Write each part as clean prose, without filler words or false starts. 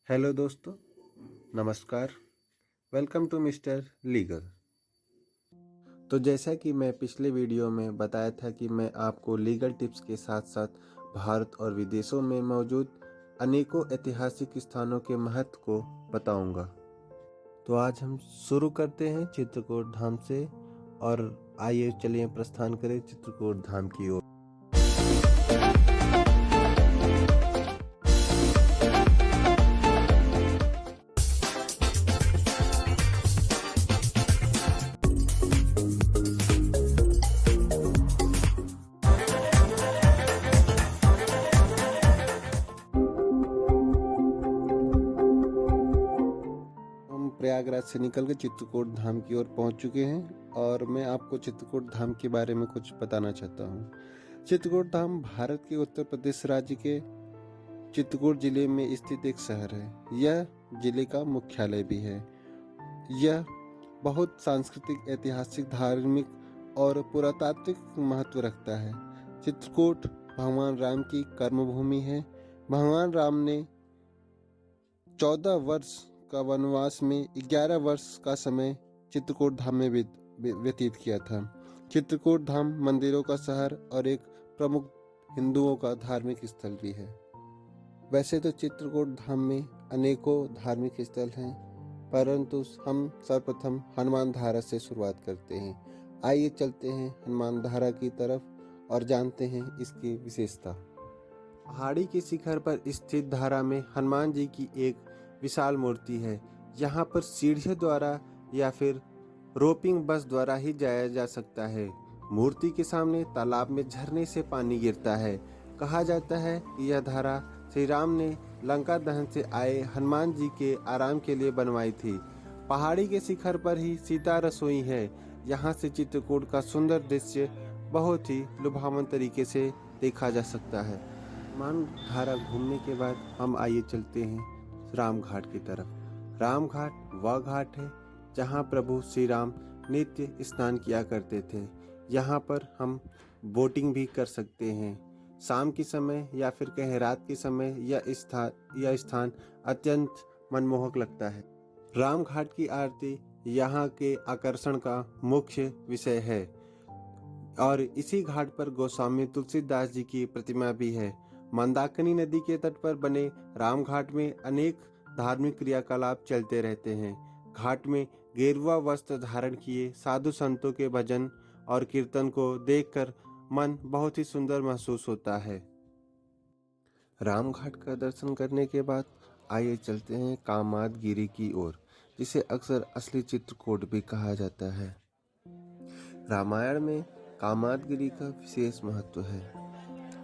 Hello दोस्तों, नमस्कार। Welcome to mister legal. तो जैसा कि मैं पिछले वीडियो में बताया था कि मैं आपको लीगल टिप्स के साथ साथ भारत और विदेशों में मौजूद अनेकों ऐतिहासिक स्थानों के महत्व को बताऊंगा। तो आज हम शुरू करते हैं चित्रकूट धाम से और आइए चलिए प्रस्थान करें चित्रकूट धाम की ओर। हम प्रयागराज से निकल के चित्रकूट धाम की ओर पहुंच चुके हैं और मैं आपको चित्रकूट धाम के बारे में कुछ बताना चाहता हूं। चित्रकूट धाम भारत के उत्तर प्रदेश राज्य के चित्रकूट जिले में स्थित एक शहर है। यह जिले का मुख्यालय भी है। यह बहुत सांस्कृतिक, ऐतिहासिक, धार्मिक और पुरातात्विक महत्व रखता है। चित्रकूट भगवान राम की कर्मभूमि है। भगवान राम ने 14 वर्ष का वनवास में 11 वर्ष का समय चित्रकूट धाम में व्यतीत किया था। चित्रकूट धाम मंदिरों का शहर और एक प्रमुख हिंदुओं का धार्मिक स्थल भी है। वैसे तो चित्रकूट धाम में अनेकों धार्मिक स्थल हैं, परंतु हम सर्वप्रथम हनुमान धारा से शुरुआत करते हैं। आइए चलते हैं हनुमान धारा की तरफ और जानते हैं इसकी विशेषता। पहाड़ी के शिखर पर स्थित धारा में हनुमान जी की एक विशाल मूर्ति है। यहाँ पर सीढ़ियों द्वारा या फिर रोपिंग बस द्वारा ही जाया जा सकता है। मूर्ति के सामने तालाब में झरने से पानी गिरता है। कहा जाता है कि यह धारा श्री राम ने लंका दहन से आए हनुमान जी के आराम के लिए बनवाई थी। पहाड़ी के शिखर पर ही सीता रसोई है। यहाँ से चित्रकूट का सुंदर दृश्य बहुत ही लुभावन तरीके से देखा जा सकता है। हनुमान धारा घूमने के बाद हम आइए चलते हैं राम घाट की तरफ। राम घाट वह घाट है जहाँ प्रभु श्री राम नित्य स्नान किया करते थे। यहाँ पर हम बोटिंग भी कर सकते हैं। शाम के समय या फिर कहीं रात के समय यह स्थान अत्यंत मनमोहक लगता है। राम घाट की आरती यहाँ के आकर्षण का मुख्य विषय है और इसी घाट पर गोस्वामी तुलसीदास जी की प्रतिमा भी है। मंदाकिनी नदी के तट पर बने राम घाट में अनेक धार्मिक क्रियाकलाप चलते रहते हैं। घाट में गेरुआ वस्त्र धारण किए साधु संतों के भजन और कीर्तन को देखकर मन बहुत ही सुंदर महसूस होता है। राम घाट का दर्शन करने के बाद आइए चलते हैं कामादगिरी की ओर, जिसे अक्सर असली चित्रकूट भी कहा जाता है। रामायण में कामादगिरी का विशेष महत्व है।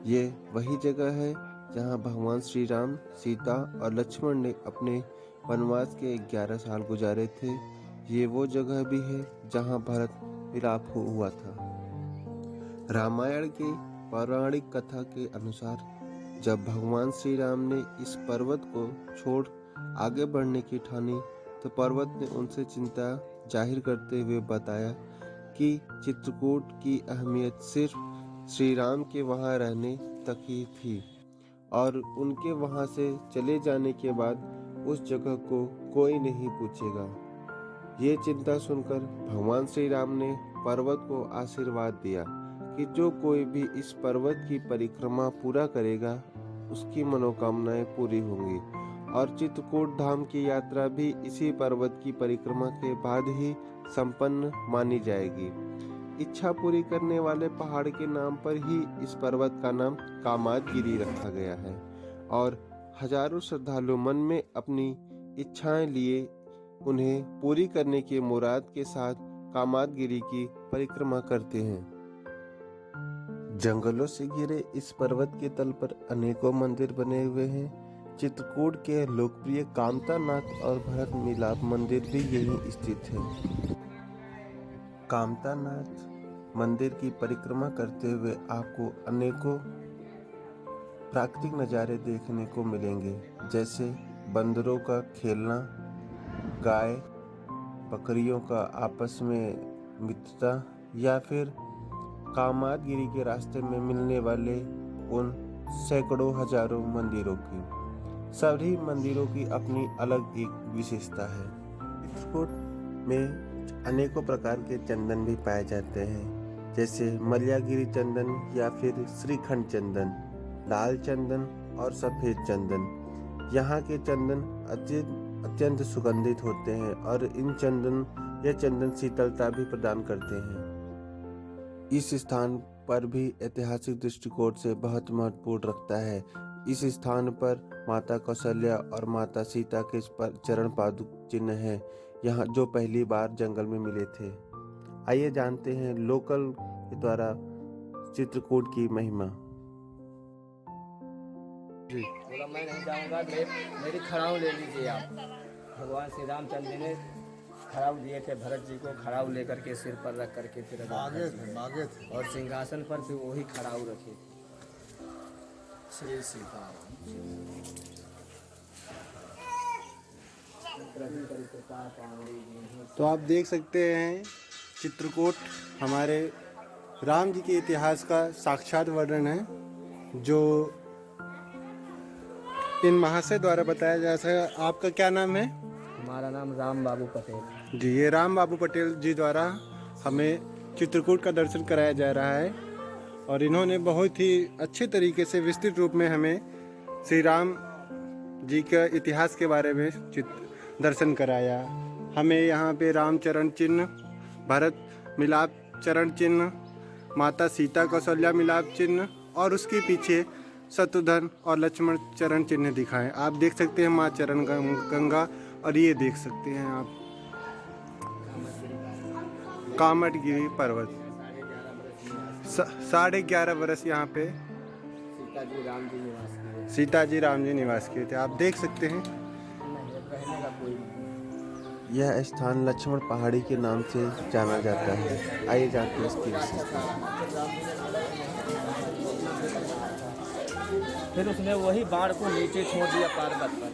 ये वही जगह है जहाँ भगवान श्री राम, सीता और लक्ष्मण ने अपने वनवास के 11 साल गुजारे थे। ये वो जगह भी है जहाँ भरत मिलाप हुआ था। रामायण के पौराणिक कथा के अनुसार जब भगवान श्री राम ने इस पर्वत को छोड़ आगे बढ़ने की ठानी तो पर्वत ने उनसे चिंता जाहिर करते हुए बताया कि चित्रकूट की अहमियत सिर्फ श्री राम के वहां रहने तक ही थी और उनके वहां से चले जाने के बाद उस जगह को कोई नहीं पूछेगा। ये चिंता सुनकर भगवान श्री राम ने पर्वत को आशीर्वाद दिया कि जो कोई भी इस पर्वत की परिक्रमा पूरा करेगा उसकी मनोकामनाएं पूरी होंगी और चित्रकूट धाम की यात्रा भी इसी पर्वत की परिक्रमा के बाद ही संपन्न मानी जाएगी। इच्छा पूरी करने वाले पहाड़ के नाम पर ही इस पर्वत का नाम कामादगिरी रखा गया है और हजारों श्रद्धालु मन में अपनी इच्छाएं लिए उन्हें पूरी करने की मुराद के साथ कामादगिरी की परिक्रमा करते हैं। जंगलों से घिरे इस पर्वत के तल पर अनेकों मंदिर बने हुए हैं। चित्रकूट के लोकप्रिय कामतानाथ और भरत मिलाप मंदिर भी यहीं स्थित है। कामतानाथ मंदिर की परिक्रमा करते हुए आपको अनेकों प्राकृतिक नज़ारे देखने को मिलेंगे, जैसे बंदरों का खेलना, गाय बकरियों का आपस में मित्रता या फिर कामादगिरी के रास्ते में मिलने वाले उन सैकड़ों हजारों मंदिरों की। सभी मंदिरों की अपनी अलग एक विशेषता है। चित्रकूट में अनेकों प्रकार के चंदन भी पाए जाते हैं, जैसे मलयागिरी चंदन या फिर श्रीखंड चंदन, लाल चंदन और सफेद चंदन। यहाँ के चंदन अत्यंत सुगंधित होते हैं और यह चंदन शीतलता भी प्रदान करते हैं। इस स्थान पर भी ऐतिहासिक दृष्टिकोण से बहुत महत्वपूर्ण रखता है। इस स्थान पर माता कौशल्या और माता सीता के चरण पादुक चिन्ह हैं, यहाँ जो पहली बार जंगल में मिले थे। आइए जानते हैं लोकल के द्वारा चित्रकूट की महिमा। बोला मैं नहीं जाऊंगा, मेरी खड़ाऊ ले लीजिए आप। भगवान श्री रामचंद्र ने खड़ाऊ दिए थे भरत जी को, खड़ाऊ लेकर के सिर पर रख करके फिर बागे थे और सिंहासन पर भी वही खड़ाऊ रखे। श्री सीता तो आप देख सकते हैं चित्रकूट हमारे राम जी के इतिहास का साक्षात वर्णन है, जो इन महाशय द्वारा बताया जा सका। आपका क्या नाम है? हमारा नाम राम बाबू पटेल जी, ये राम बाबू पटेल जी द्वारा हमें चित्रकूट का दर्शन कराया जा रहा है और इन्होंने बहुत ही अच्छे तरीके से विस्तृत रूप में हमें श्री राम जी का इतिहास के बारे में दर्शन कराया। हमें यहाँ पे राम चरण चिन्ह, भरत मिलाप चरण चिन्ह, माता सीता कौशल्या मिलाप चिन्ह और उसके पीछे शत्रुघ्न और लक्ष्मण चरण चिन्ह दिखाएं। आप देख सकते हैं माँ चरण गंगा, और ये देख सकते हैं आप कामटगिरी पर्वत। 11.5 बरस यहाँ पे सीता जी राम जी निवास किए थे। आप देख सकते हैं यह स्थान लक्ष्मण पहाड़ी के नाम से जाना जाता है। आइए जानते हैं इसकी विशेषता। फिर उसने वही बाण को नीचे छोड़ दिया पर्वत पर,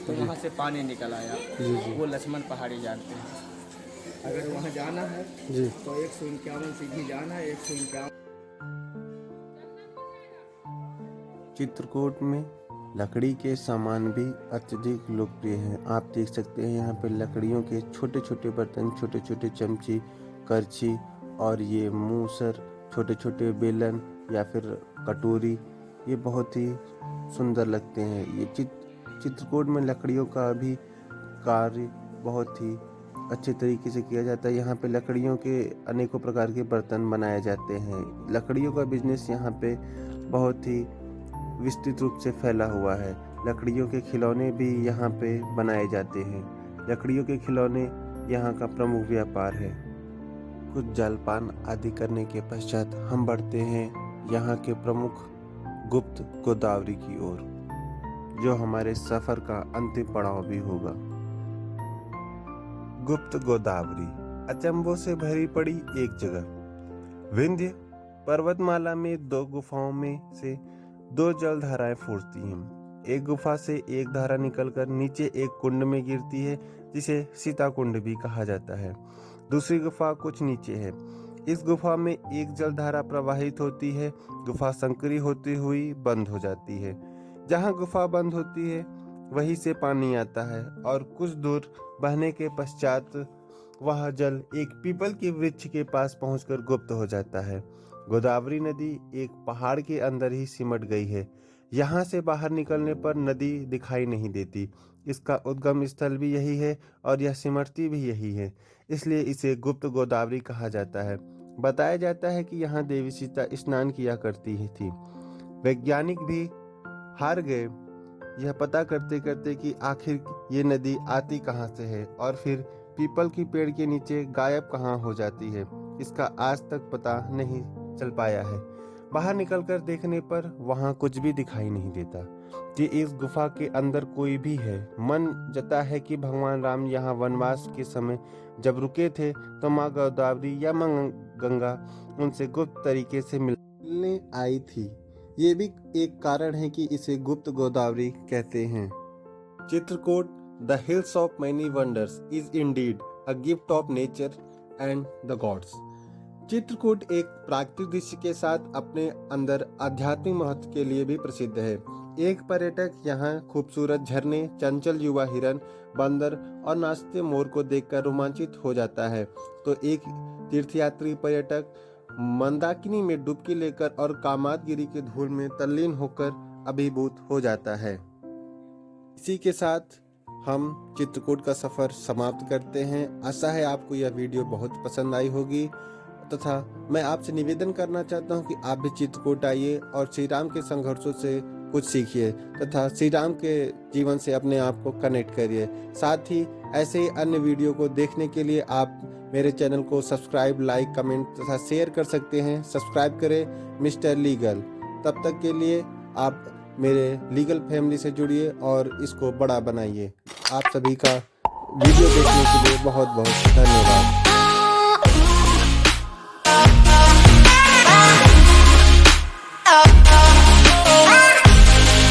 तो वहाँ से पानी निकल आया। वो लक्ष्मण पहाड़ी जानते हैं। अगर वहाँ जाना है जी तो 151 सीढ़ी जाना है। 151 चित्रकूट में लकड़ी के सामान भी अत्यधिक लोकप्रिय हैं। आप देख सकते हैं यहाँ पे लकड़ियों के छोटे छोटे बर्तन, छोटे छोटे चमची, करछी और ये मूसर, छोटे छोटे बेलन या फिर कटोरी, ये बहुत ही सुंदर लगते हैं। ये चित्रकूट में लकड़ियों का भी कार्य बहुत ही अच्छे तरीके से किया जाता है। यहाँ पे लकड़ियों के अनेकों प्रकार के बर्तन बनाए जाते हैं। लकड़ियों का बिजनेस यहाँ पे बहुत ही विस्तृत रूप से फैला हुआ है। लकड़ियों के खिलौने भी यहाँ पे बनाए जाते हैं। लकड़ियों के खिलौने यहाँ का प्रमुख व्यापार है। कुछ जलपान आदि करने के पश्चात हम बढ़ते हैं यहाँ के प्रमुख गुप्त गोदावरी की ओर, जो हमारे सफर का अंतिम पड़ाव भी होगा। गुप्त गोदावरी अचंभों से भरी पड़ी एक जगह। विंध्य पर्वतमाला में 2 गुफाओं में से 2 जलधाराएं फूटती हैं। एक गुफा से एक धारा निकलकर नीचे एक कुंड में गिरती है, जिसे सीता कुंड भी कहा जाता है। दूसरी गुफा कुछ नीचे है। इस गुफा में एक जलधारा प्रवाहित होती है। गुफा संकरी होती हुई बंद हो जाती है। जहाँ गुफा बंद होती है वहीं से पानी आता है और कुछ दूर बहने के पश्चात वह जल एक पीपल के वृक्ष के पास पहुंचकर गुप्त हो जाता है। गोदावरी नदी एक पहाड़ के अंदर ही सिमट गई है। यहाँ से बाहर निकलने पर नदी दिखाई नहीं देती। इसका उद्गम स्थल भी यही है और यह सिमटती भी यही है, इसलिए इसे गुप्त गोदावरी कहा जाता है। बताया जाता है कि यहाँ देवी सीता स्नान किया करती थी। वैज्ञानिक भी हार गए यह पता करते करते कि आखिर ये नदी आती कहाँ से है और फिर पीपल की पेड़ के नीचे गायब कहाँ हो जाती है। इसका आज तक पता नहीं चल पाया है। बाहर निकलकर देखने पर वहाँ कुछ भी दिखाई नहीं देता कि इस गुफा के अंदर कोई भी है। मन जता है कि भगवान राम यहाँ वनवास के समय जब रुके थे तो माँ गोदावरी या माँ गंगा उनसे गुप्त तरीके से मिलने आई थी। ये भी एक कारण है कि इसे गुप्त गोदावरी कहते हैं। Chitrakoot, the hills of many wonders, is indeed a gift of nature and the gods. Chitrakoot एक प्राकृतिक दृश्य के साथ अपने अंदर आध्यात्मिक महत्व के लिए भी प्रसिद्ध है। एक पर्यटक यहाँ खूबसूरत झरने, चंचल युवा हिरन, बंदर और नाचते मोर को देखकर रोमांचित हो जाता है, तो एक तीर्थयात्री पर्यटक मंदाकिनी में डुबकी लेकर और कामादगिरी के धूल में तल्लीन होकर अभिभूत हो जाता है। इसी के साथ हम चित्रकूट का सफ़र समाप्त करते हैं। आशा है आपको यह वीडियो बहुत पसंद आई होगी तथा मैं आपसे निवेदन करना चाहता हूं कि आप भी चित्रकूट आइए और श्री राम के संघर्षों से कुछ सीखिए तथा श्री राम के जीवन से अपने आप को कनेक्ट करिए। साथ ही ऐसे ही अन्य वीडियो को देखने के लिए आप मेरे चैनल को सब्सक्राइब, लाइक, कमेंट तथा शेयर कर सकते हैं। सब्सक्राइब करें मिस्टर लीगल। तब तक के लिए आप मेरे लीगल फैमिली से जुड़िए और इसको बड़ा बनाइए। आप सभी का वीडियो देखने के लिए बहुत बहुत धन्यवाद।